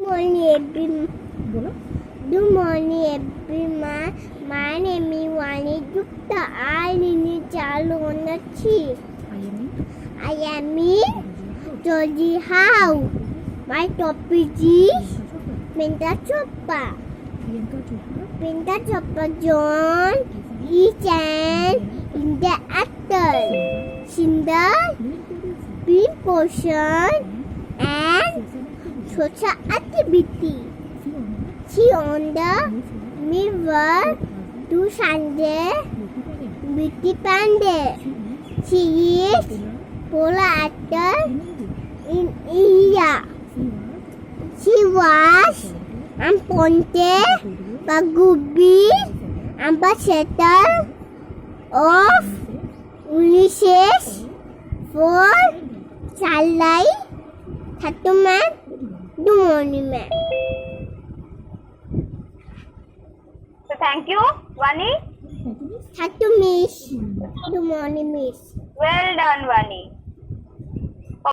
morning, बोलो good morning, everyone. My name is Vani Gupta. I live Chalonnachi. I am I am in Georgie House. My topic is Pinta Choppa. Priyanka Chopra Pinta Choppa John is an Indian actor, singer, film portion, and social activity. She on the mirror to Sunday Beauty Pandey. She is polar actor in India. She was appointed Pagubi ambassador of UNICEF for Childlife Settlement Monument. So thank you, Vani. Had to miss the morning miss. Well done, Vani.